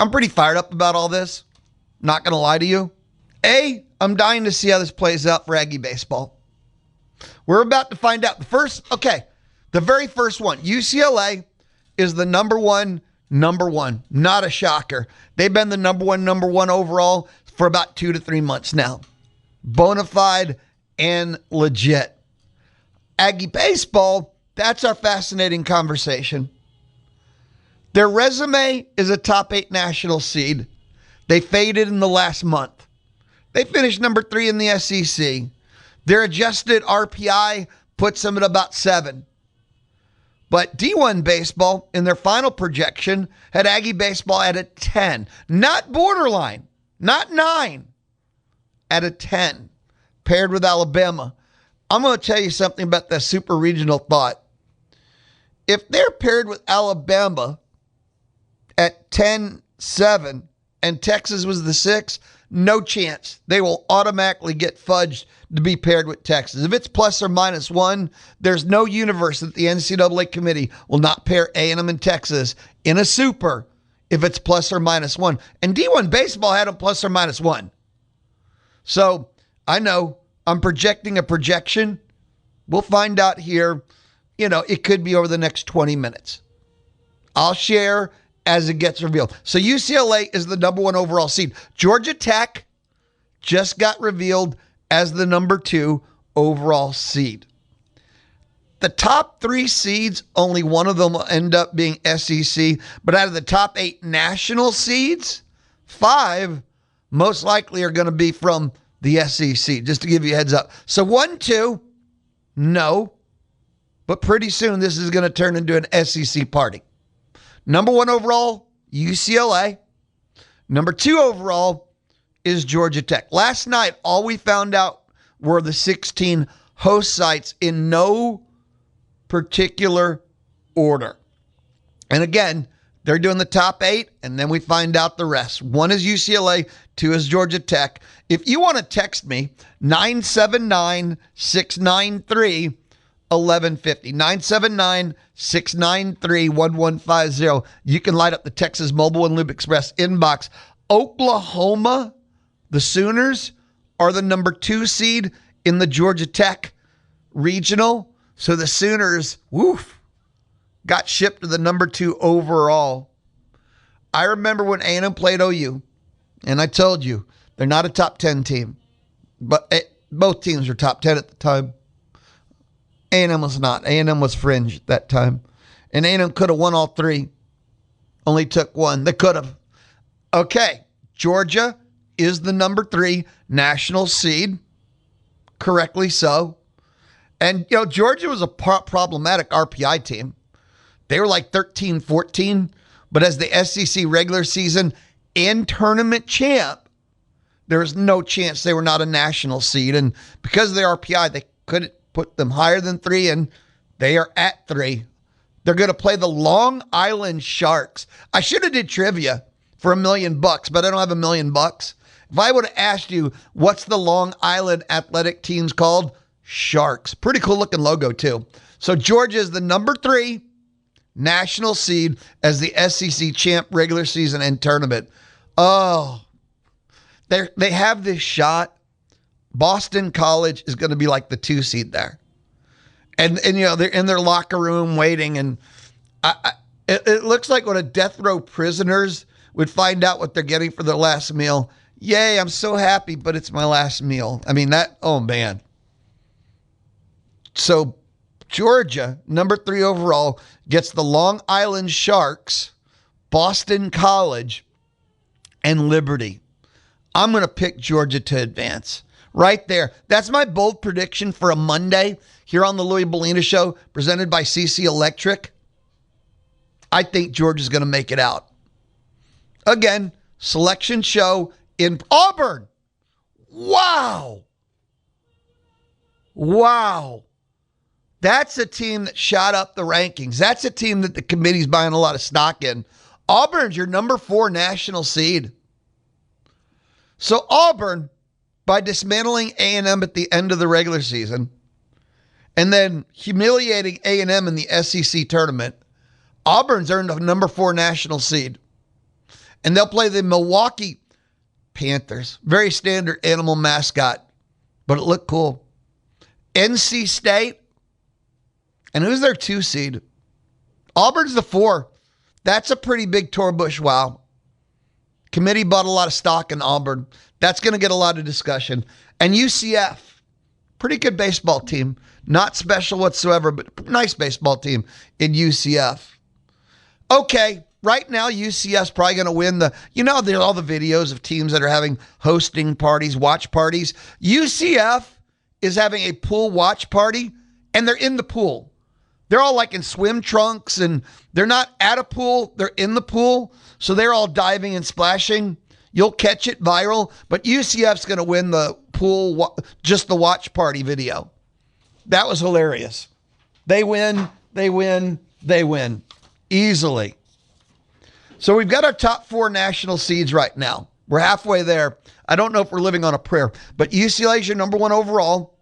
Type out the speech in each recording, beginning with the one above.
I'm pretty fired up about all this. Not going to lie to you. I'm dying to see how this plays out for Aggie baseball. We're about to find out. The very first one. UCLA is the number one. Not a shocker. They've been the number one overall for about 2 to 3 months now. Bona fide and legit. Aggie baseball, that's our fascinating conversation. Their resume is a top 8 national seed. They faded in the last month. They finished number 3 in the SEC. Their adjusted RPI puts them at about 7. But D1 baseball, in their final projection, had Aggie baseball at a 10. Not borderline, not 9, at a 10, paired with Alabama. I'm going to tell you something about the super regional thought. If they're paired with Alabama at 10-7 and Texas was the 6, no chance. They will automatically get fudged to be paired with Texas. If it's plus or minus 1, there's no universe that the NCAA committee will not pair A&M and Texas in a super if it's plus or minus 1. And D1 baseball had a plus or minus 1. So I know I'm projecting a projection. We'll find out here. It could be over the next 20 minutes. I'll share as it gets revealed. So UCLA is the number 1 overall seed. Georgia Tech just got revealed as the number 2 overall seed. The top 3 seeds, only one of them will end up being SEC, but out of the top 8 national seeds, 5 most likely are going to be from the SEC, just to give you a heads up. So 1, 2, no, but pretty soon this is going to turn into an SEC party. Number 1 overall, UCLA. Number 2 overall is Georgia Tech. Last night, all we found out were the 16 host sites in no particular order. And again, they're doing the top 8, and then we find out the rest. 1 is UCLA, 2 is Georgia Tech. If you want to text me, 979-693-1150. 979-693-1150. You can light up the Texas Mobile and Lube Express inbox. Oklahoma, the Sooners, are the number 2 seed in the Georgia Tech regional. So the Sooners, got shipped to the number 2 overall. I remember when A&M played OU, and I told you, they're not a top 10 team. But both teams were top 10 at the time. A&M was not. A&M was fringe at that time. And A&M could have won all 3. Only took 1. They could have. Okay, Georgia is the number 3 national seed. Correctly so. And, Georgia was a problematic RPI team. They were like 13-14. But as the SEC regular season and tournament champ, there's no chance they were not a national seed. And because of their RPI, they couldn't put them higher than 3, and they are at 3. They're going to play the Long Island Sharks. I should have did trivia for $1 million, but I don't have $1 million. If I would have asked you, what's the Long Island athletic teams called? Sharks. Pretty cool looking logo too. So Georgia is the number 3 national seed as the SEC champ regular season and tournament. Oh, they have this shot. Boston College is going to be like the 2 seed there. And they're in their locker room waiting. And it looks like when a death row prisoners would find out what they're getting for their last meal. Yay, I'm so happy, but it's my last meal. I mean, oh man. So Georgia, number 3 overall, gets the Long Island Sharks, Boston College, and Liberty. I'm going to pick Georgia to advance. Right there. That's my bold prediction for a Monday here on the Louie Bellina Show, presented by CC Electric. I think Georgia's going to make it out. Again, selection show in Auburn. Wow. That's a team that shot up the rankings. That's a team that the committee's buying a lot of stock in. Auburn's your number 4 national seed. So Auburn, by dismantling A&M at the end of the regular season and then humiliating A&M in the SEC tournament, Auburn's earned a number 4 national seed. And they'll play the Milwaukee Panthers. Very standard animal mascot, but it looked cool. NC State. And who's their 2 seed? Auburn's the 4. That's a pretty big Torbush wow. Committee bought a lot of stock in Auburn. That's going to get a lot of discussion. And UCF, pretty good baseball team. Not special whatsoever, but nice baseball team in UCF. Okay, right now UCF's probably going to win there's all the videos of teams that are having hosting parties, watch parties. UCF is having a pool watch party, and they're in the pool. They're all like in swim trunks, and they're not at a pool. They're in the pool, so they're all diving and splashing. You'll catch it viral, but UCF's going to win the pool, just the watch party video. That was hilarious. They win easily. So we've got our top 4 national seeds right now. We're halfway there. I don't know if we're living on a prayer, but UCLA is your number 1 overall.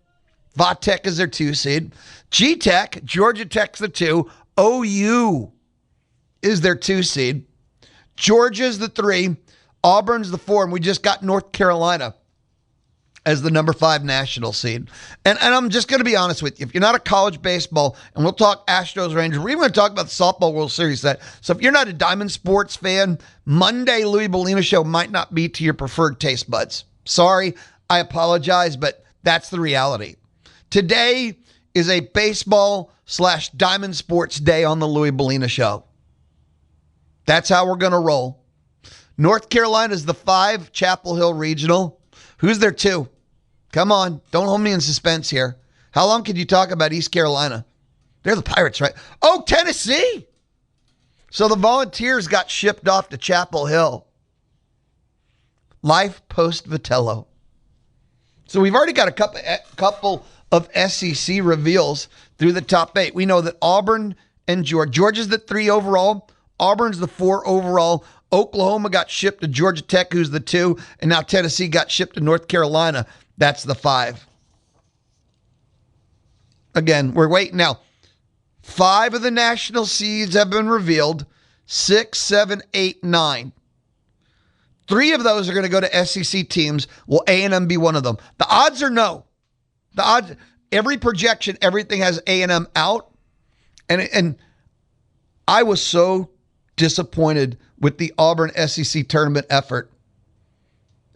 Va-Tech is their 2 seed. G-Tech, Georgia Tech's the 2. OU is their 2 seed. Georgia's the 3. Auburn's the 4. And we just got North Carolina as the number 5 national seed. And I'm just going to be honest with you. If you're not a college baseball, and we'll talk Astros, Rangers, we're even going to talk about the Softball World Series set. So if you're not a Diamond Sports fan, Monday Louie Bellina show might not be to your preferred taste buds. Sorry, I apologize, but that's the reality. Today is a baseball/Diamond Sports day on the Louie Bellina show. That's how we're going to roll. North Carolina is the 5, Chapel Hill Regional. Who's their 2? Come on, don't hold me in suspense here. How long could you talk about East Carolina? They're the Pirates, right? Oh, Tennessee. So the Volunteers got shipped off to Chapel Hill. Life post-Vitello. So we've already got a couple of SEC reveals through the top 8. We know that Auburn and Georgia's the 3 overall. Auburn's the 4 overall. Oklahoma got shipped to Georgia Tech, who's the 2, and now Tennessee got shipped to North Carolina. That's the 5. Again, we're waiting now. 5 of the national seeds have been revealed. 6, 7, 8, 9. 3 of those are going to go to SEC teams. Will A&M be one of them? The odds are no. The odds, every projection, everything has A&M out. And I was so disappointed with the Auburn SEC tournament effort.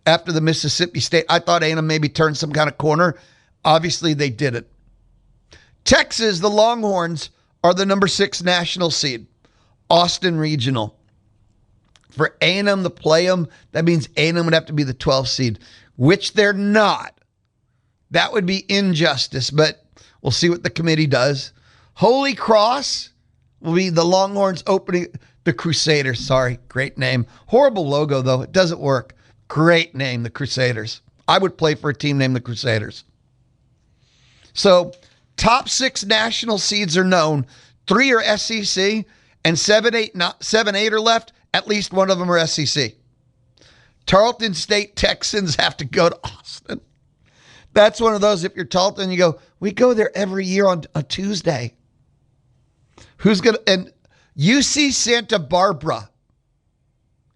After the Mississippi State, I thought A&M maybe turned some kind of corner. Obviously, they didn't. Texas, the Longhorns, are the number 6 national seed. Austin Regional. For A&M to play them, that means A&M would have to be the 12th seed, which they're not. That would be injustice, but we'll see what the committee does. Holy Cross will be the Longhorns opening the Crusaders. Sorry, great name. Horrible logo, though. It doesn't work. Great name, the Crusaders. I would play for a team named the Crusaders. So, top 6 national seeds are known. 3 are SEC, and 7, 8 are left. At least one of them are SEC. Tarleton State Texans have to go to Austin. That's one of those, if you're Tarleton, you go, we go there every year on a Tuesday. Who's going to, and UC Santa Barbara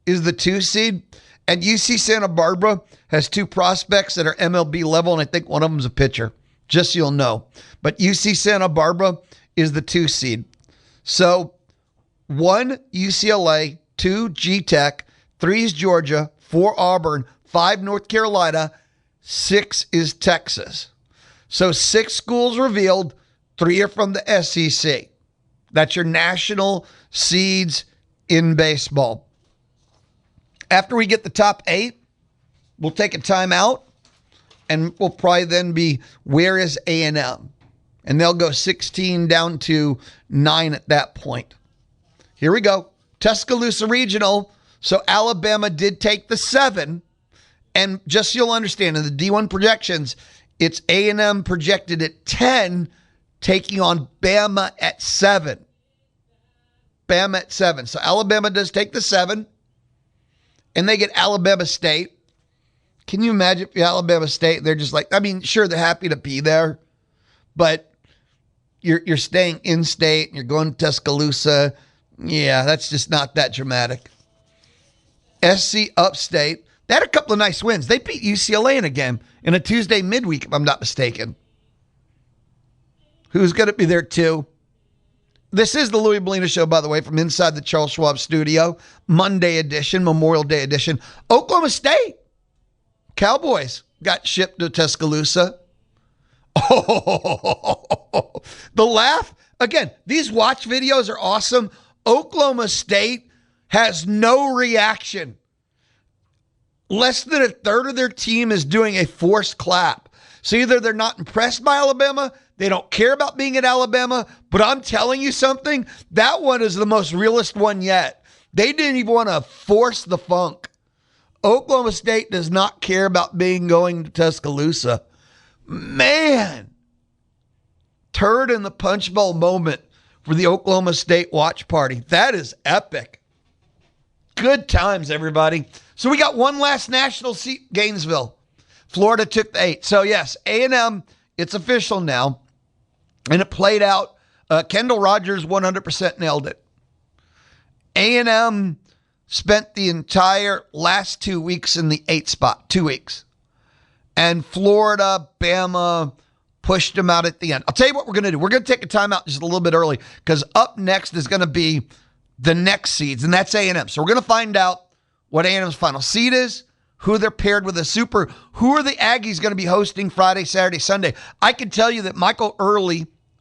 is the 2 seed, and UC Santa Barbara has 2 prospects that are MLB level, and I think one of them is a pitcher, just so you'll know. But UC Santa Barbara is the 2 seed. So 1 UCLA, 2 G-Tech, 3 is Georgia, 4 Auburn, 5 North Carolina, 6 is Texas. So 6 schools revealed, 3 are from the SEC. That's your national seeds in baseball. After we get the top 8, we'll take a timeout, and we'll probably then be, where is A&M? And they'll go 16 down to 9 at that point. Here we go. Tuscaloosa Regional. So Alabama did take the 7. And just so you'll understand, in the D1 projections, it's A&M projected at 10, taking on Bama at 7. Bama at 7. So Alabama does take the 7, and they get Alabama State. Can you imagine if you're Alabama State, they're just like, I mean, sure, they're happy to be there, but you're staying in state, and you're going to Tuscaloosa. Yeah, that's just not that dramatic. SC Upstate. They had a couple of nice wins. They beat UCLA in a game in a Tuesday midweek, if I'm not mistaken. Who's going to be there too? This is the Louie Bellina Show, by the way, from inside the Charles Schwab studio. Monday edition, Memorial Day edition. Oklahoma State Cowboys got shipped to Tuscaloosa. Oh, the laugh. Again, these watch videos are awesome. Oklahoma State has no reaction. Less than a third of their team is doing a forced clap. So either they're not impressed by Alabama, they don't care about being at Alabama, but I'm telling you something, that one is the most realist one yet. They didn't even want to force the funk. Oklahoma State does not care about going to Tuscaloosa. Man, turd in the punch bowl moment for the Oklahoma State watch party. That is epic. Good times, everybody. So we got one last national seat, Gainesville. Florida took the 8. So yes, A&M, it's official now. And it played out. Kendall Rogers 100% nailed it. A&M spent the entire last 2 weeks in the 8 spot, 2 weeks. And Florida, Bama pushed them out at the end. I'll tell you what we're going to do. We're going to take a timeout just a little bit early because up next is going to be the next seeds, and that's A&M. So we're going to find out what A&M's final seed is, who they're paired with a super, who are the Aggies going to be hosting Friday, Saturday, Sunday. I can tell you that Michael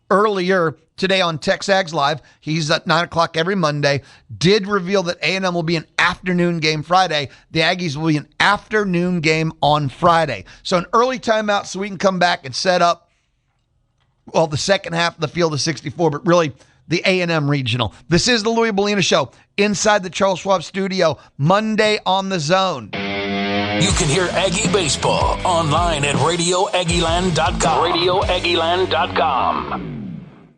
earlier today on Tex Ags Live, he's at 9 o'clock every Monday, did reveal that A&M will be an afternoon game Friday. The Aggies will be an afternoon game on Friday. So an early timeout so we can come back and set up, well, the second half of the field of 64, but really the A&M regional. This is the Louie Bellina Show inside the Charles Schwab studio, Monday on the Zone. You can hear Aggie baseball online at RadioAggieland.com. RadioAggieland.com.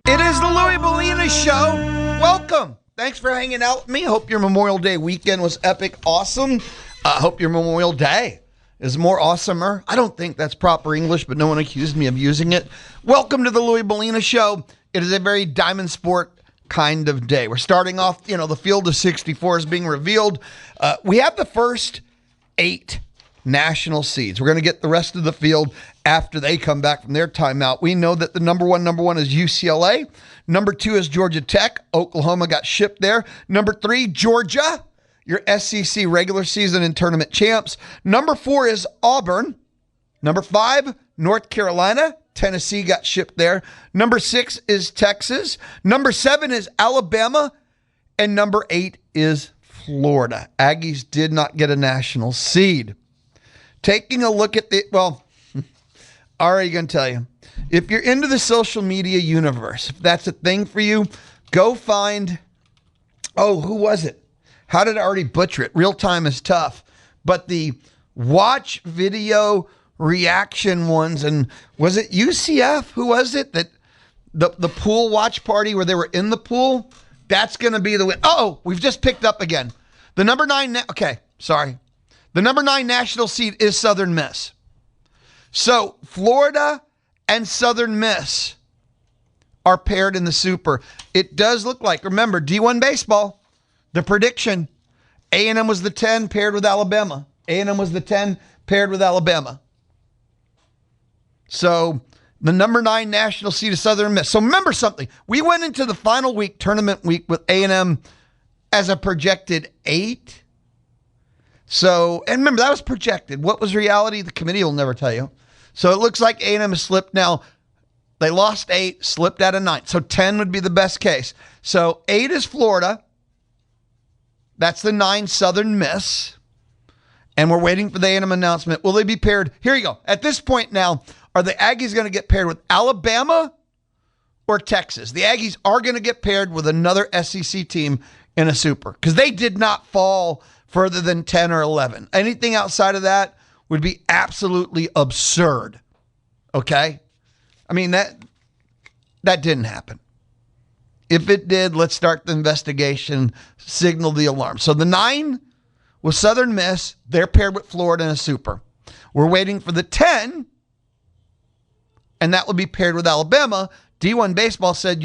It is the Louie Bellina Show. Welcome. Thanks for hanging out with me. Hope your Memorial Day weekend was epic, awesome. Hope your Memorial Day is more awesomer. I don't think that's proper English, but no one accused me of using it. Welcome to the Louie Bellina Show. It is a very diamond sport kind of day. We're starting off, the field of 64 is being revealed. We have the first 8 national seeds. We're going to get the rest of the field after they come back from their timeout. We know that the number one is UCLA. Number 2 is Georgia Tech. Oklahoma got shipped there. Number 3, Georgia, your SEC regular season and tournament champs. Number 4 is Auburn. Number 5, North Carolina. Tennessee got shipped there. Number 6 is Texas. Number 7 is Alabama. And number 8 is Florida. Aggies did not get a national seed. Taking a look at already going to tell you. If you're into the social media universe, if that's a thing for you, go find, who was it? How did I already butcher it? Real time is tough. But the watch video reaction ones, and was it UCF? Who was it? That the pool watch party where they were in the pool? That's going to be the win. Oh, we've just picked up again. The number 9, The number 9 national seed is Southern Miss. So Florida and Southern Miss are paired in the Super. It does look like, remember, D1 baseball, the prediction, A&M was the 10 paired with Alabama. A&M was the 10 paired with Alabama. So the number 9 national seed is Southern Miss. So remember something. We went into the final week, tournament week, with A&M as a projected 8. So, and remember, that was projected. What was reality? The committee will never tell you. So it looks like A&M has slipped now. They lost 8, slipped out of 9. So 10 would be the best case. So 8 is Florida. That's the 9 Southern Miss. And we're waiting for the A&M announcement. Will they be paired? Here you go. At this point now, are the Aggies going to get paired with Alabama or Texas? The Aggies are going to get paired with another SEC team in a Super because they did not fall further than 10 or 11. Anything outside of that would be absolutely absurd. Okay? I mean, that didn't happen. If it did, let's start the investigation, signal the alarm. So the 9 was Southern Miss. They're paired with Florida in a Super. We're waiting for the 10, and that will be paired with Alabama. D1 Baseball said,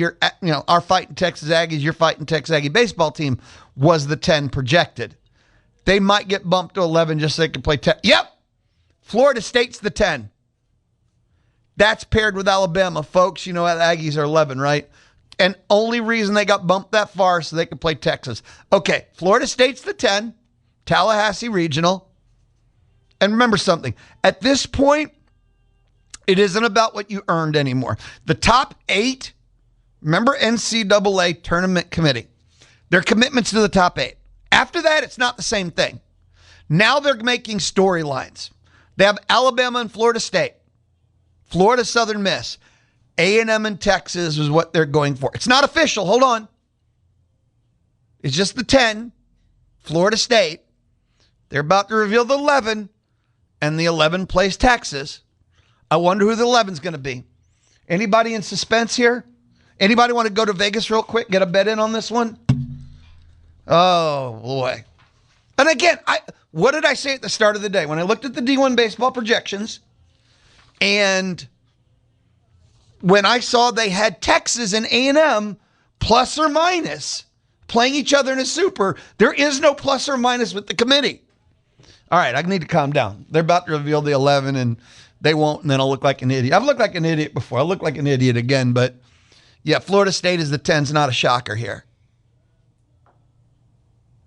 our Fighting Texas Aggies, your Fighting Texas Aggie baseball team was the 10 projected. They might get bumped to 11 just so they can play 10. Yep. Florida State's the 10. That's paired with Alabama. Folks, you know the Aggies are 11, right? And only reason they got bumped that far so they could play Texas. Okay, Florida State's the 10. Tallahassee Regional. And remember something. At this point, it isn't about what you earned anymore. The top 8, remember NCAA Tournament Committee. Their commitments to the top 8. After that, it's not the same thing. Now they're making storylines. They have Alabama and Florida State. Florida Southern Miss. A&M and Texas is what they're going for. It's not official. Hold on. It's just the 10. Florida State. They're about to reveal the 11. And the 11 plays Texas. I wonder who the 11 is going to be. Anybody in suspense here? Anybody want to go to Vegas real quick? Get a bet in on this one? Oh, boy. And again, what did I say at the start of the day? When I looked at the D1 baseball projections, and when I saw they had Texas and A&M plus or minus playing each other in a super, there is no plus or minus with the committee. All right, I need to calm down. They're about to reveal the 11, and they won't, and then I'll look like an idiot. I've looked like an idiot before. I'll look like an idiot again, but yeah, Florida State is the 10's not a shocker here.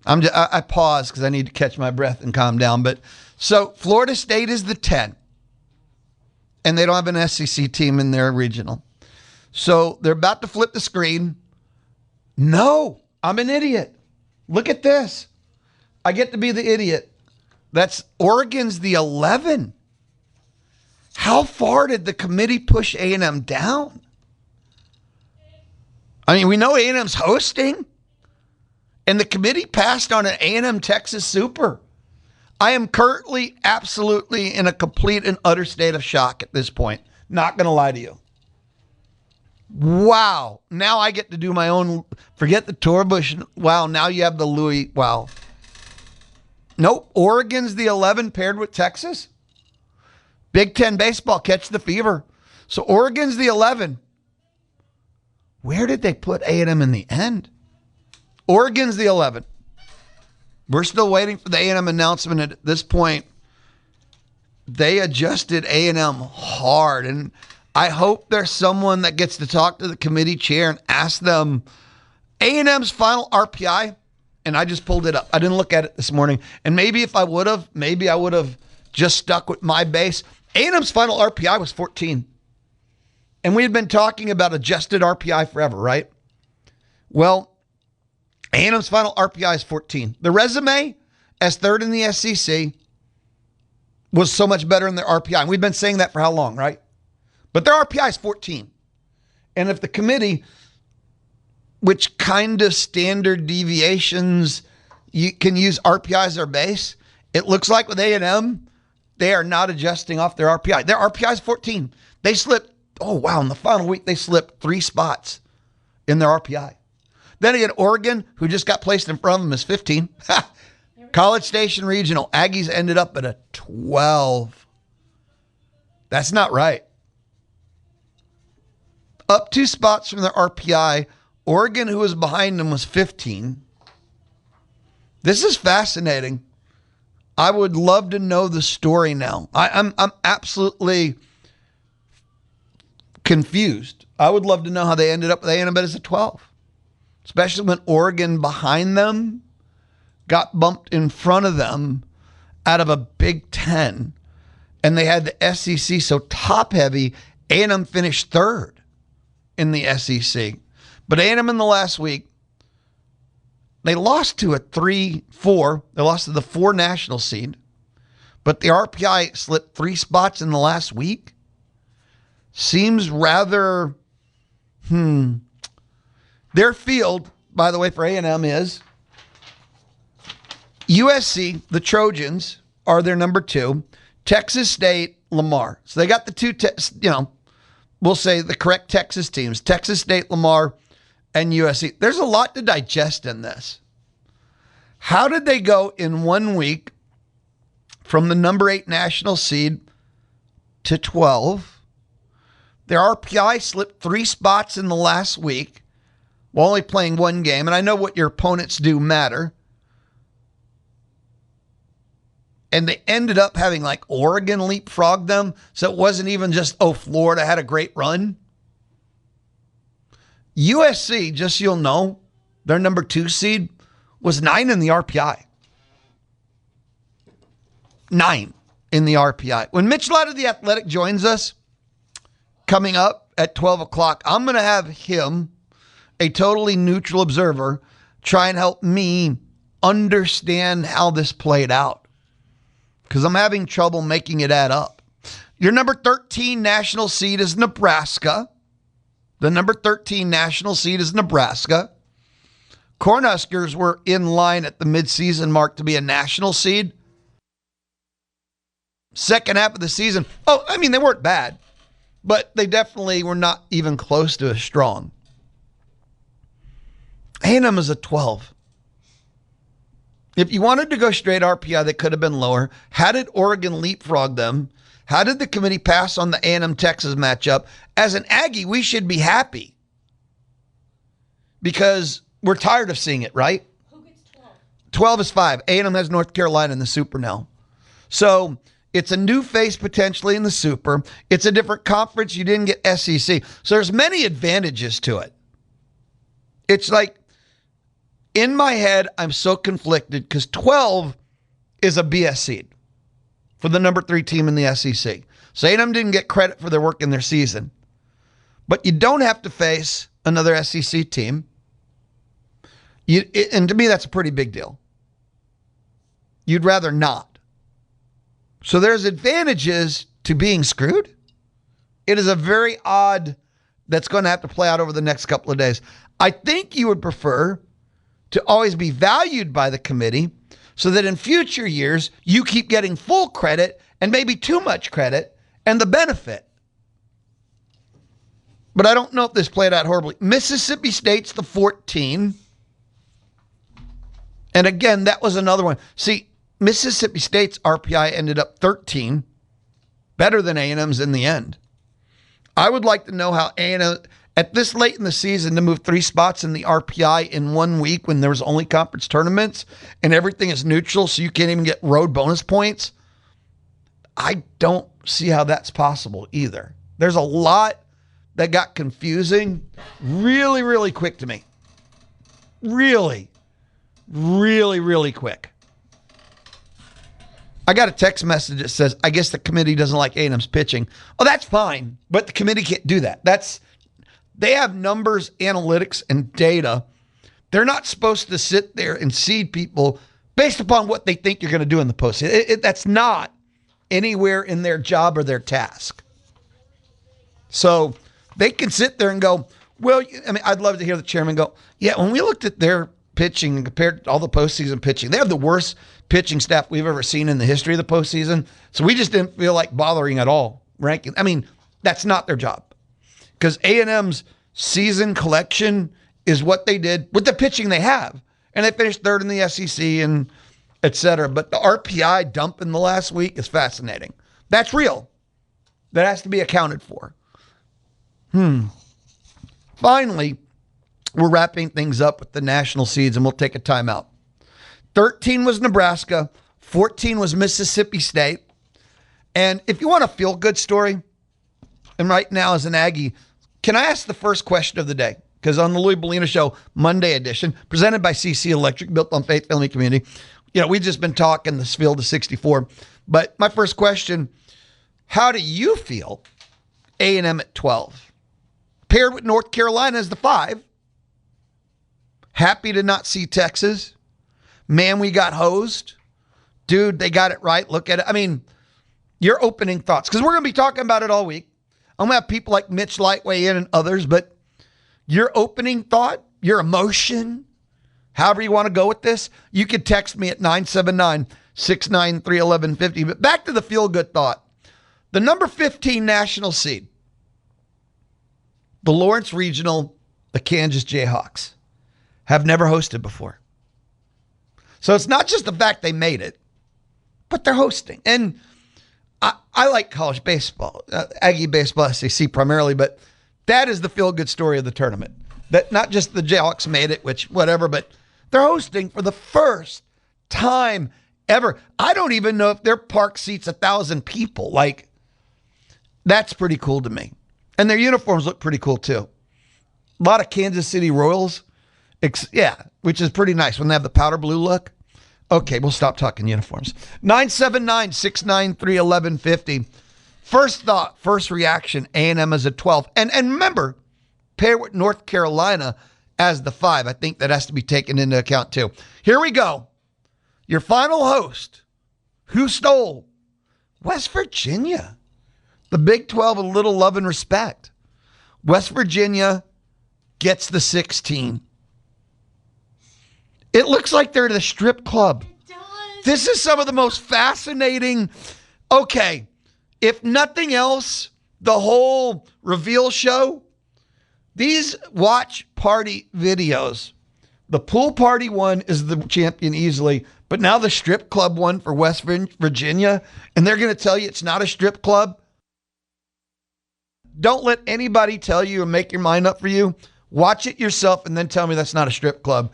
I pause because I need to catch my breath and calm down. But so Florida State is the 10. And they don't have an SEC team in their regional. So they're about to flip the screen. No, I'm an idiot. Look at this. I get to be the idiot. That's Oregon's the 11. How far did the committee push A&M down? I mean, we know A&M's hosting. And the committee passed on an A&M Texas Super. I am currently absolutely in a complete and utter state of shock at this point. Not going to lie to you. Wow. Now I get to do my own. Forget the tour bush. Wow. Now you have the Louie. Wow. Nope. Oregon's the 11 paired with Texas. Big Ten baseball. Catch the fever. So Oregon's the 11. Where did they put A&M in the end? Oregon's the 11. We're still waiting for the A&M announcement. At this point, they adjusted A&M hard. And I hope there's someone that gets to talk to the committee chair and ask them A&M's final RPI. And I just pulled it up. I didn't look at it this morning. And maybe if I would have, maybe I would have just stuck with my base. A&M's final RPI was 14. And we had been talking about adjusted RPI forever, right? Well, A&M's final RPI is 14. The resume, as third in the SEC, was so much better in their RPI. And we've been saying that for how long, right? But their RPI is 14. And if the committee, which kind of standard deviations you can use RPI as their base, it looks like with A&M, they are not adjusting off their RPI. Their RPI is 14. They slipped, in the final week, they slipped 3 spots in their RPI. Then again, Oregon, who just got placed in front of them, is 15. College Station Regional. Aggies ended up at a 12. That's not right. Up 2 spots from their RPI. Oregon, who was behind them, was 15. This is fascinating. I would love to know the story now. I'm absolutely confused. I would love to know how they ended up with A&M as a 12. Especially when Oregon behind them got bumped in front of them out of a Big Ten. And they had the SEC so top heavy, A&M finished third in the SEC. But A&M in the last week, they lost to a 3-4. They lost to the 4 national seed. But the RPI slipped 3 spots in the last week. Seems rather, Their field, by the way, for A&M is USC, the Trojans, are their number 2. Texas State, Lamar. So they got the 2, we'll say the correct Texas teams. Texas State, Lamar, and USC. There's a lot to digest in this. How did they go in 1 week from the number 8 national seed to 12? Their RPI slipped 3 spots in the last week while only playing 1 game. And I know what your opponents do matter. and they ended up having like Oregon leapfrog them. So it wasn't even just, oh, Florida had a great run. USC, just so you'll know, their number 2 seed was 9 in the RPI. 9 in the RPI. When Mitch Light of The Athletic joins us coming up at 12 o'clock, I'm going to have him, a totally neutral observer, try and help me understand how this played out, because I'm having trouble making it add up. Your number 13 national seed is Nebraska. The number 13 national seed is Nebraska. Cornhuskers were in line at the midseason mark to be a national seed. Second half of the season, they weren't bad, but they definitely were not even close to as strong. A&M is a 12. If you wanted to go straight RPI, they could have been lower. How did Oregon leapfrog them? How did the committee pass on the A&M Texas matchup? As an Aggie, we should be happy because we're tired of seeing it, right? Who gets 12? 12 is 5. A&M has North Carolina in the Super now. So it's a new face potentially in the Super. It's a different conference. You didn't get SEC. So there's many advantages to it. It's like, in my head, I'm so conflicted because 12 is a BS seed for the number 3 team in the SEC. So A&M didn't get credit for their work in their season. But you don't have to face another SEC team. And to me, that's a pretty big deal. You'd rather not. So there's advantages to being screwed. It is a very odd that's going to have to play out over the next couple of days. I think you would prefer to always be valued by the committee so that in future years, you keep getting full credit and maybe too much credit and the benefit. But I don't know if this played out horribly. Mississippi State's the 14. And again, that was another one. See, Mississippi State's RPI ended up 13, better than A&M's in the end. I would like to know how A&M, at this late in the season, to move 3 spots in the RPI in 1 week when there was only conference tournaments and everything is neutral, so you can't even get road bonus points. I don't see how that's possible either. There's a lot that got confusing really, really quick to me. Really, really, really quick. I got a text message that says, I guess the committee doesn't like A&M's pitching. Oh, that's fine, but the committee can't do that. They have numbers, analytics, and data. They're not supposed to sit there and seed people based upon what they think you're going to do in the postseason. That's not anywhere in their job or their task. So they can sit there and go, well, I'd love to hear the chairman go, yeah, when we looked at their pitching and compared to all the postseason pitching, they have the worst pitching staff we've ever seen in the history of the postseason. So we just didn't feel like bothering at all ranking. That's not their job. Because A&M's season collection is what they did with the pitching they have. And they finished 3rd in the SEC and et cetera. But the RPI dump in the last week is fascinating. That's real. That has to be accounted for. Finally, we're wrapping things up with the national seeds, and we'll take a timeout. 13 was Nebraska. 14 was Mississippi State. And if you want a feel-good story, and right now as an Aggie, can I ask the first question of the day? Because on the Louie Bellina Show, Monday edition, presented by CC Electric, built on faith, family, community, we've just been talking this field to 64. But my first question, how do you feel A&M at 12? Paired with North Carolina as the 5. Happy to not see Texas. Man, we got hosed. Dude, they got it right. Look at it. Your opening thoughts, because we're going to be talking about it all week. I'm going to have people like Mitch Light weigh in and others, but your opening thought, your emotion, however you want to go with this, you could text me at 979-693-1150. But back to the feel-good thought. The number 15 national seed, the Lawrence Regional, the Kansas Jayhawks, have never hosted before. So it's not just the fact they made it, but they're hosting. And I like college baseball, Aggie baseball, SEC primarily, but that is the feel-good story of the tournament. That not just the Jayhawks made it, which whatever, but they're hosting for the first time ever. I don't even know if their park seats 1,000 people. Like, that's pretty cool to me. And their uniforms look pretty cool too. A lot of Kansas City Royals. Which is pretty nice when they have the powder blue look. Okay, we'll stop talking uniforms. 979-693-1150. First thought, first reaction, A&M as a 12. And remember, pair with North Carolina as the 5. I think that has to be taken into account too. Here we go. Your final host, who stole? West Virginia. The Big 12, a little love and respect. West Virginia gets the 16. It looks like they're at a strip club. It does. This is some of the most fascinating. Okay, if nothing else, the whole reveal show, these watch party videos, the pool party one is the champion easily, but now the strip club one for West Virginia, and they're going to tell you it's not a strip club. Don't let anybody tell you and make your mind up for you. Watch it yourself and then tell me that's not a strip club.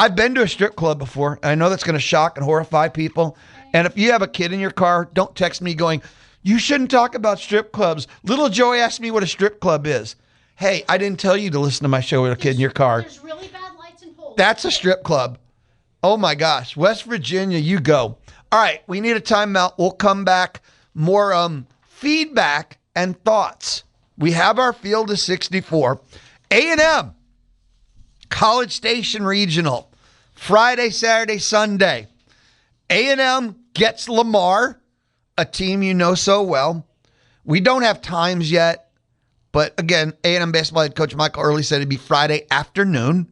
I've been to a strip club before. And I know that's going to shock and horrify people. And if you have a kid in your car, don't text me going, you shouldn't talk about strip clubs. Little Joey asked me what a strip club is. Hey, I didn't tell you to listen to my show with a kid in your car. There's really bad lights and poles. That's a strip club. Oh my gosh. West Virginia, you go. All right, we need a timeout. We'll come back. More feedback and thoughts. We have our field of 64. A&M, College Station Regional. Friday, Saturday, Sunday. A&M gets Lamar, a team you know so well. We don't have times yet, but again, A&M baseball head coach Michael Early said it'd be Friday afternoon.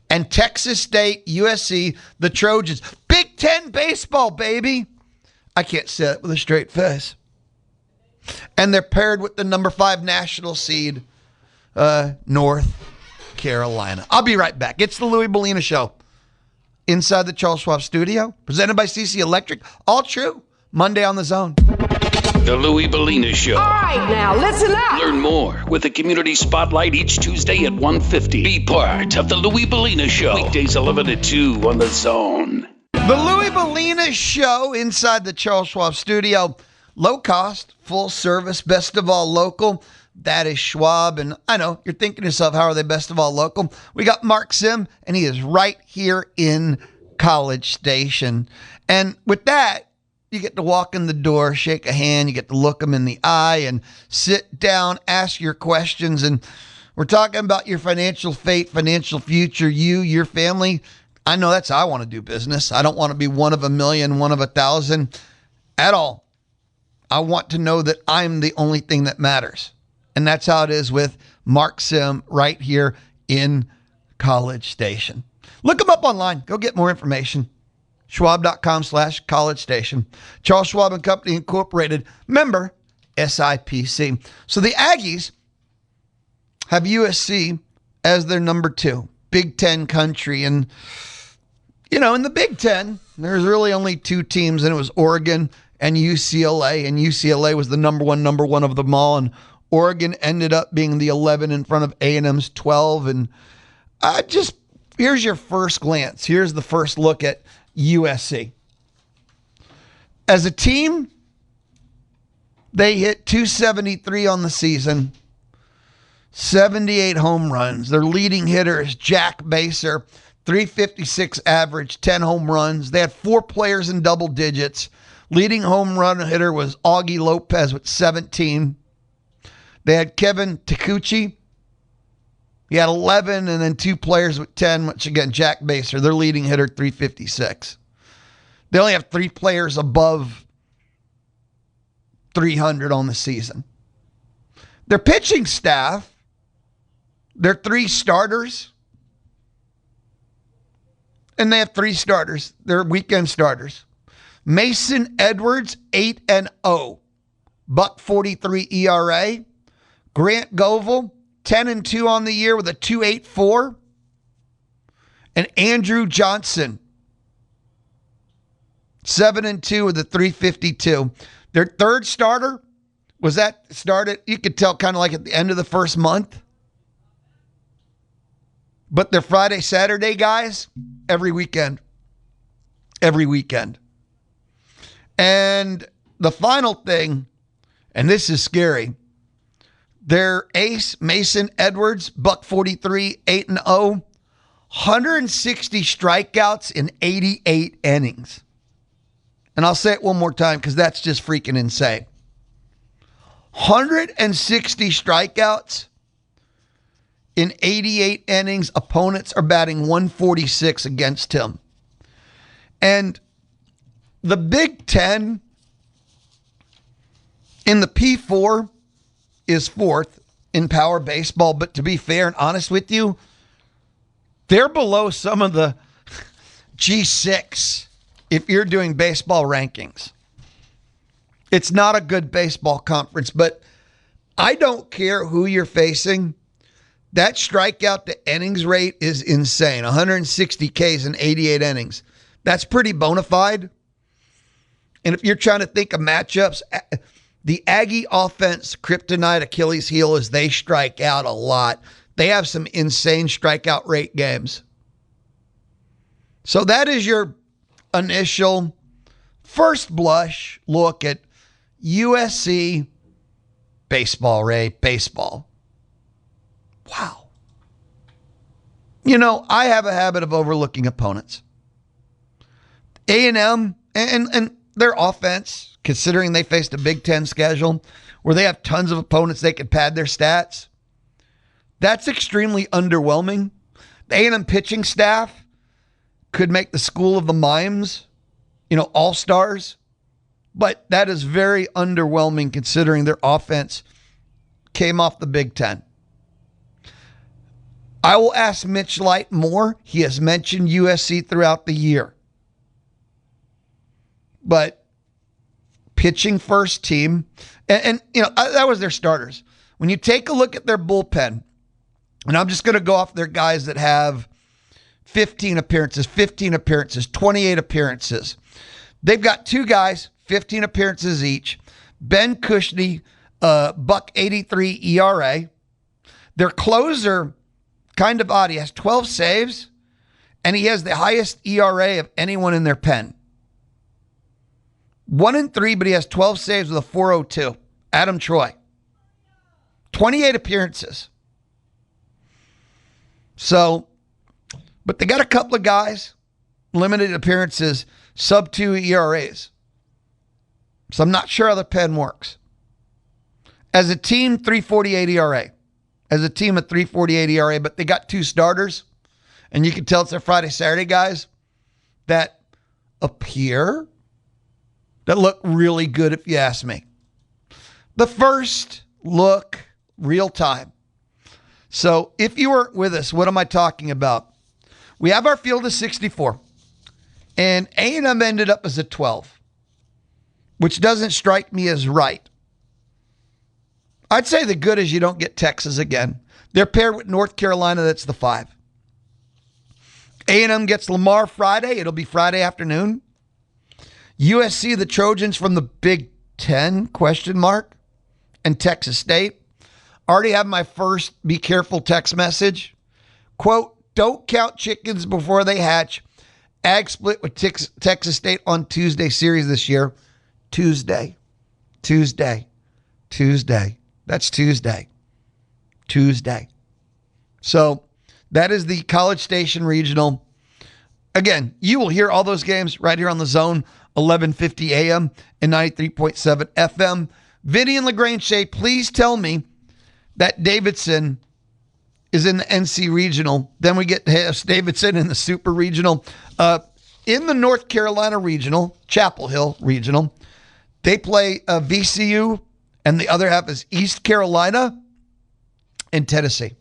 And Texas State, USC, the Trojans. Big Ten baseball, baby. I can't say it with a straight face. And they're paired with the number 5 national seed, North Carolina. I'll be right back. It's the Louie Bellina Show. Inside the Charles Schwab studio, presented by CC Electric. All true. Monday on the Zone. The Louie Bellina Show. All right, now listen up. Learn more with the Community Spotlight each Tuesday at 1:50. Be part of the Louie Bellina Show. Weekdays 11 to 2 on the Zone. The Louie Bellina Show inside the Charles Schwab studio. Low cost, full service, best of all local. That is Schwab. And I know you're thinking to yourself, how are they best of all local? We got Mark Sim, and he is right here in College Station. And with that, you get to walk in the door, shake a hand, you get to look them in the eye and sit down, ask your questions. And we're talking about your financial fate, financial future, you, your family. I know that's how I want to do business. I don't want to be one of a million, one of 1,000 at all. I want to know that I'm the only thing that matters. And that's how it is with Mark Sim right here in College Station. Look him up online. Go get more information. Schwab.com/College Station. Charles Schwab and Company Incorporated. Member SIPC. So the Aggies have USC as their number 2. Big Ten country. And, you know, in the Big Ten, there's really only 2 teams, and it was Oregon and UCLA. And UCLA was the number one of them all. And Oregon ended up being the 11 in front of A&M's 12. And here's your first glance. Here's the first look at USC. As a team, they hit 273 on the season, 78 home runs. Their leading hitter is Jack Baser, 356 average, 10 home runs. They had 4 players in double digits. Leading home run hitter was Augie Lopez with 17. They had Kevin Takuchi. He had 11, and then 2 players with 10, which again, Jack Baser, their leading hitter, 356. They only have 3 players above 300 on the season. Their pitching staff, they're 3 starters, and they have 3 starters. They're weekend starters. Mason Edwards, 8-0, .43 ERA. Grant Govil, 10-2 on the year with a 2.84. And Andrew Johnson, 7-2 with a 3.52. Their third starter started, you could tell kind of like at the end of the first month. But their Friday, Saturday guys, every weekend. Every weekend. And the final thing, and this is scary, their ace, Mason Edwards, buck 43, 8-0, 160 strikeouts in 88 innings. And I'll say it one more time because that's just freaking insane. 160 strikeouts in 88 innings. Opponents are batting 146 against him. And the Big Ten in the P4 is fourth in power baseball. But to be fair and honest with you, they're below some of the G6 if you're doing baseball rankings. It's not a good baseball conference, but I don't care who you're facing. That strikeout to innings rate is insane. 160 Ks in 88 innings. That's pretty bona fide. And if you're trying to think of matchups, the Aggie offense, kryptonite, Achilles heel is they strike out a lot. They have some insane strikeout rate games. So that is your initial first blush look at USC baseball, Ray, baseball. Wow. You know, I have a habit of overlooking opponents. A&M and their offense, considering they faced a Big Ten schedule where they have tons of opponents they could pad their stats, that's extremely underwhelming. The A&M pitching staff could make the School of the Mimes, all-stars. But that is very underwhelming considering their offense came off the Big Ten. I will ask Mitch Light more. He has mentioned USC throughout the year. But pitching first team, and that was their starters. When you take a look at their bullpen, and I'm just going to go off their guys that have 15 appearances, 28 appearances. They've got two guys, 15 appearances each. Ben Cushney, buck 83 ERA. Their closer, kind of odd. He has 12 saves, and he has the highest ERA of anyone in their pen. 1-3, but he has 12 saves with a 4.02. Adam Troy. 28 appearances. So, but they got a couple of guys, limited appearances, sub-2 ERAs. So I'm not sure how the pen works. As a team, 3.48 ERA. As a team, a 3.48 ERA, but they got two starters, and you can tell it's their Friday, Saturday guys that appear, that look really good if you ask me. The first look, real time. So if you weren't with us, what am I talking about? We have our field of 64, and A&M ended up as a 12, which doesn't strike me as right. I'd say the good is you don't get Texas again. They're paired with North Carolina. That's the 5. A&M gets Lamar Friday. It'll be Friday afternoon. USC, the Trojans from the Big Ten, ? And Texas State. Already have my first be careful text message. Quote, don't count chickens before they hatch. Ag split with Texas State on Tuesday series this year. Tuesday. That's Tuesday. So that is the College Station Regional. Again, you will hear all those games right here on the Zone, 1150 AM and 93.7 FM. Vinny and LaGrange say, please tell me that Davidson is in the NC Regional. Then we get Davidson in the Super Regional. In the North Carolina Regional, Chapel Hill Regional, they play VCU, and the other half is East Carolina and Tennessee.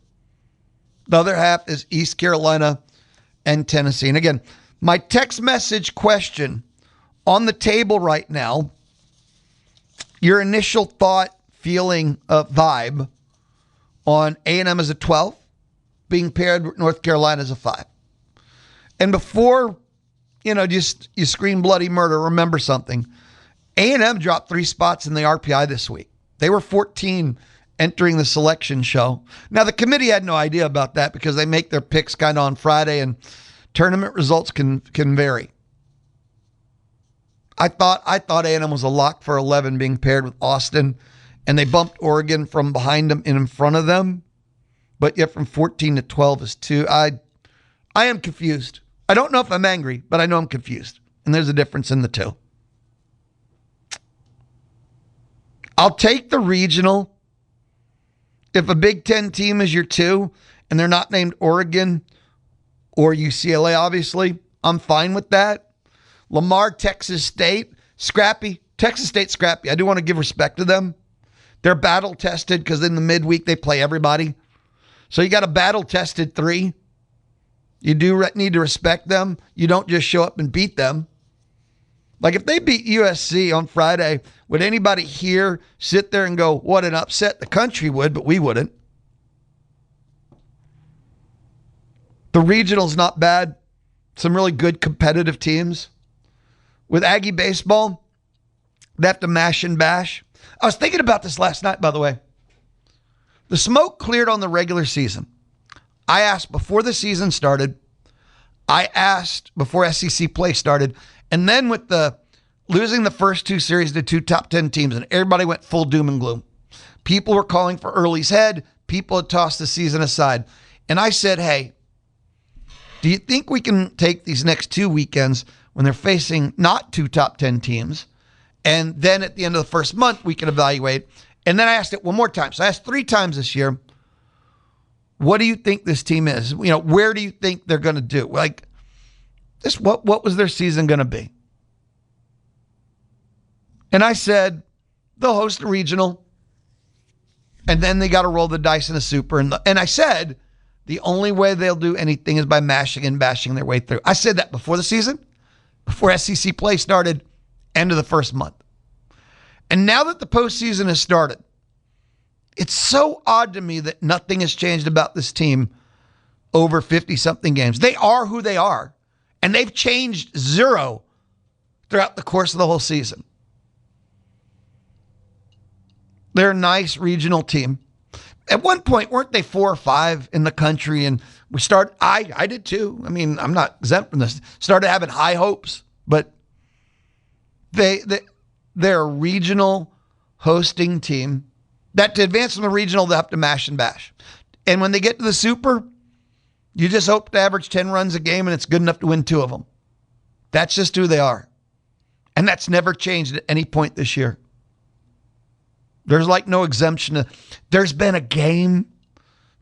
The other half is East Carolina and Tennessee. And again, my text message question on the table right now, your initial thought, feeling, vibe on A&M as a 12, being paired with North Carolina as a 5. And before, just you scream bloody murder, remember something. A&M dropped 3 spots in the RPI this week. They were 14 entering the selection show. Now, the committee had no idea about that because they make their picks kind of on Friday, and tournament results can vary. I thought A&M was a lock for 11 being paired with Austin, and they bumped Oregon from behind them and in front of them. But yet from 14 to 12 is 2. I am confused. I don't know if I'm angry, but I know I'm confused. And there's a difference in the two. I'll take the regional. If a Big Ten team is your 2 and they're not named Oregon or UCLA, obviously, I'm fine with that. Lamar, Texas State, scrappy. Texas State, scrappy. I do want to give respect to them. They're battle tested because in the midweek they play everybody. So you got a battle tested 3. You do need to respect them. You don't just show up and beat them. Like if they beat USC on Friday, would anybody here sit there and go, what an upset? The country would, but we wouldn't. The regional's not bad. Some really good competitive teams. With Aggie baseball, they have to mash and bash. I was thinking about this last night, by the way. The smoke cleared on the regular season. I asked before the season started. I asked before SEC play started. And then with the losing the first 2 series to 2 top 10 teams, and everybody went full doom and gloom. People were calling for Early's head. People had tossed the season aside. And I said, hey, do you think we can take these next 2 weekends when they're facing not 2 top 10 teams, and then at the end of the first month, we can evaluate? And then I asked it one more time. So I asked 3 times this year, what do you think this team is? You know, where do you think they're going to do? Like, this, what was their season going to be? And I said, they'll host a regional, and then they got to roll the dice in a super. And I said, the only way they'll do anything is by mashing and bashing their way through. I said that before the season, before SEC play started, end of the first month. And now that the postseason has started, it's so odd to me that nothing has changed about this team over 50-something games. They are who they are, and they've changed 0 throughout the course of the whole season. They're a nice regional team. At one point, weren't they 4 or 5 in the country? And we started, I did too. I mean, I'm not exempt from this. Started having high hopes, but they're a regional hosting team that to advance from the regional, they have to mash and bash. And when they get to the super, you just hope to average 10 runs a game and it's good enough to win 2 of them. That's just who they are. And that's never changed at any point this year. There's like no exemption. There's been a game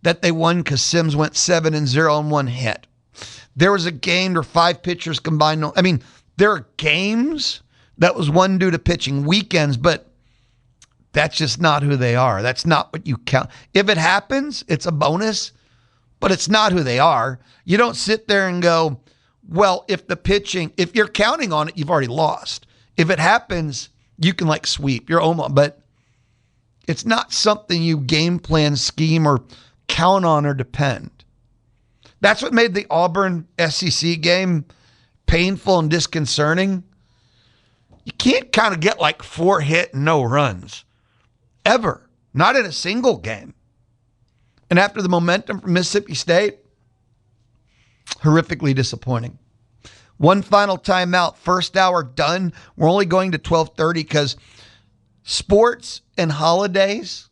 that they won because Sims went 7-0 on 1 hit. There was a game where 5 pitchers combined. I mean, there are games that was won due to pitching, weekends, but that's just not who they are. That's not what you count. If it happens, it's a bonus, but it's not who they are. You don't sit there and go, well, if you're counting on it, you've already lost. If it happens, you can like sweep. You're almost, but it's not something you game plan, scheme, or count on or depend. That's what made the Auburn SEC game painful and disconcerting. You can't kind of get like 4 hit and no runs. Ever. Not in a single game. And after the momentum from Mississippi State, horrifically disappointing. One final timeout. First hour done. We're only going to 12:30 because sports and holidays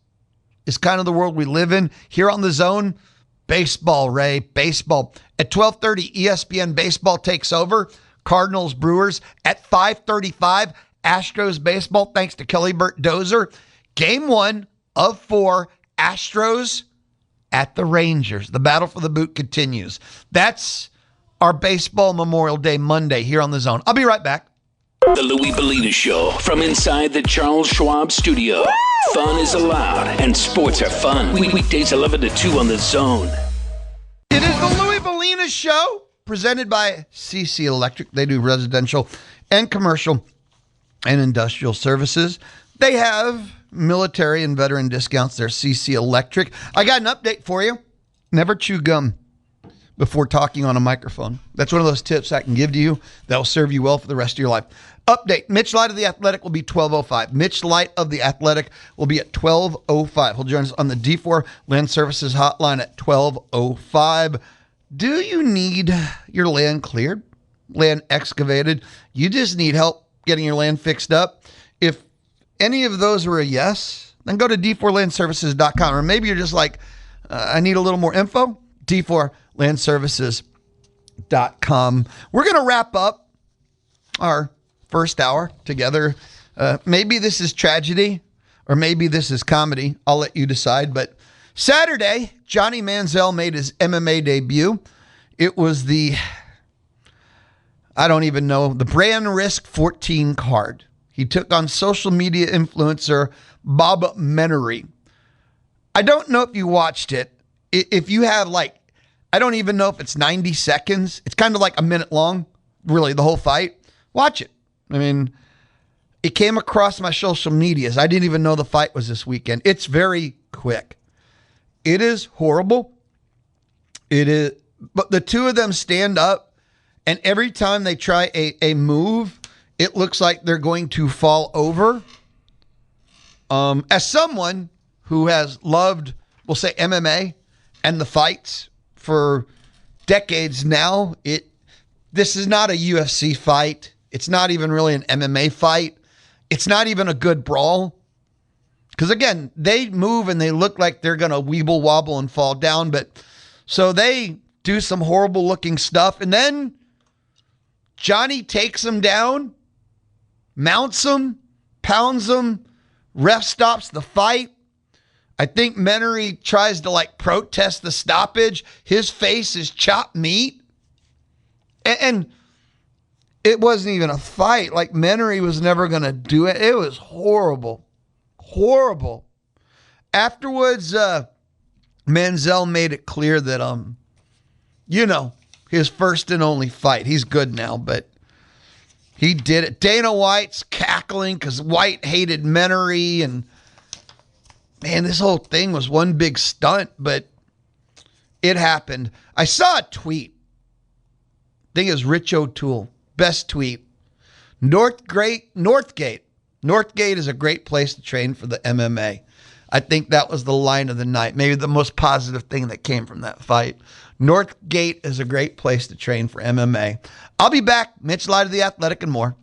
is kind of the world we live in. Here on the Zone, baseball, Ray, baseball. At 12:30, ESPN Baseball takes over. Cardinals, Brewers. At 5:35, Astros baseball, thanks to Kelly Burt Dozer. Game 1 of 4, Astros at the Rangers. The battle for the boot continues. That's our Baseball Memorial Day Monday here on the Zone. I'll be right back. The Louie Bellina Show from inside the Charles Schwab studio. Fun is allowed and sports are fun. Weekdays 11 to 2 on the Zone. It is the Louie Bellina Show presented by CC Electric. They do residential and commercial and industrial services. They have military and veteran discounts. They're CC Electric. I got an update for you. Never chew gum before talking on a microphone. That's one of those tips I can give to you that will serve you well for the rest of your life. Update. Mitch Light of the Athletic will be 12:05. Mitch Light of the Athletic will be at 12:05. He'll join us on the D4 Land Services Hotline at 12:05. Do you need your land cleared, land excavated? You just need help getting your land fixed up. If any of those are a yes, then go to d4landservices.com. Or maybe you're just like, I need a little more info. d4landservices.com. We're going to wrap up our first hour together. Maybe this is tragedy or maybe this is comedy. I'll let you decide. But Saturday, Johnny Manziel made his MMA debut. It was the brand risk 14 card. He took on social media influencer Bob Menery. I don't know if you watched it. If you have I don't even know if it's 90 seconds. It's kind of like a minute long, really, the whole fight. Watch it. I mean, it came across my social medias. I didn't even know the fight was this weekend. It's very quick. It is horrible. It is, but the two of them stand up, and every time they try a move, it looks like they're going to fall over. As someone who has loved, we'll say, MMA and the fights for decades now, this is not a UFC fight. It's not even really an MMA fight. It's not even a good brawl. Because again, they move and they look like they're going to weeble wobble and fall down. But so they do some horrible looking stuff. And then Johnny takes them down, mounts them, pounds them. Ref stops the fight. I think Menery tries to protest the stoppage. His face is chopped meat. And it wasn't even a fight. Menery was never going to do it. It was horrible. Horrible. Afterwards, Manziel made it clear that, his first and only fight. He's good now, but he did it. Dana White's cackling because White hated Menery. And, man, this whole thing was one big stunt, but it happened. I saw a tweet. I think it was Rich O'Toole. Best tweet. Northgate is a great place to train for the MMA. I think that was the line of the night. Maybe the most positive thing that came from that fight. Northgate is a great place to train for MMA. I'll be back. Mitch Light of The Athletic and more.